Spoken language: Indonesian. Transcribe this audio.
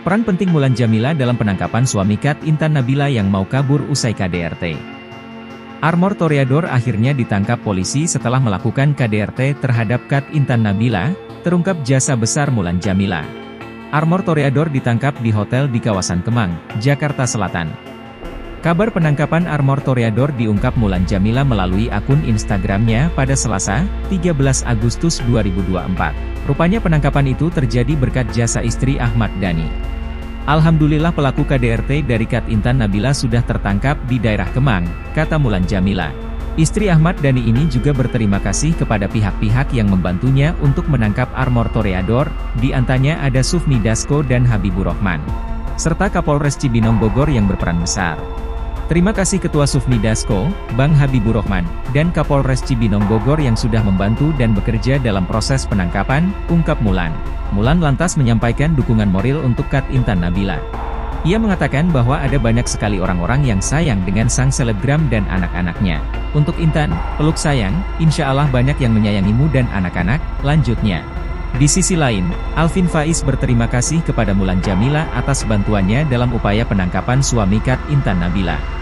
Peran penting Mulan Jameela dalam penangkapan suami Kat Intan Nabila yang mau kabur usai KDRT. Armor Toreador akhirnya ditangkap polisi setelah melakukan KDRT terhadap Kat Intan Nabila, terungkap jasa besar Mulan Jameela. Armor Toreador ditangkap di hotel di kawasan Kemang, Jakarta Selatan. Kabar penangkapan Armor Toreador diungkap Mulan Jameela melalui akun Instagramnya pada Selasa, 13 Agustus 2024. Rupanya penangkapan itu terjadi berkat jasa istri Ahmad Dhani. Alhamdulillah pelaku KDRT dari Kat Intan Nabila sudah tertangkap di daerah Kemang, kata Mulan Jameela. Istri Ahmad Dhani ini juga berterima kasih kepada pihak-pihak yang membantunya untuk menangkap Armor Toreador, di antaranya ada Sufmi Dasko dan Habibur Rahman, serta Kapolres Cibinong Bogor yang berperan besar. Terima kasih Ketua Sufmi Dasko, Bang Habibur Rahman, dan Kapolres Cibinong Bogor yang sudah membantu dan bekerja dalam proses penangkapan, ungkap Mulan. Mulan lantas menyampaikan dukungan moral untuk Kat Intan Nabila. Ia mengatakan bahwa ada banyak sekali orang-orang yang sayang dengan sang selebgram dan anak-anaknya. Untuk Intan, peluk sayang, insya Allah banyak yang menyayangimu dan anak-anak, lanjutnya. Di sisi lain, Alvin Faiz berterima kasih kepada Mulan Jameela atas bantuannya dalam upaya penangkapan suami Kat Intan Nabila.